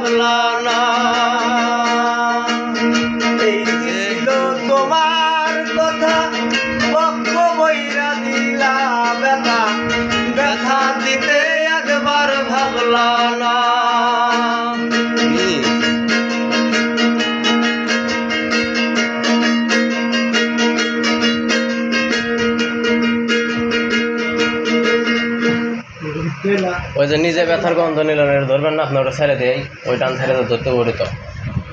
ভাবলা না। এই ছিল তোমার কথা, পক্ষ বইরা দিলা ব্যথা, ব্যথা দিতে একবার ভাবলা না। ওই যে নিজে ব্যথার গন্ধ নিলেন, এটা ধরবেন না, আপনি ওটা ছেড়ে দেয়, ওই টান ছেড়ে ধরতে পারি তো।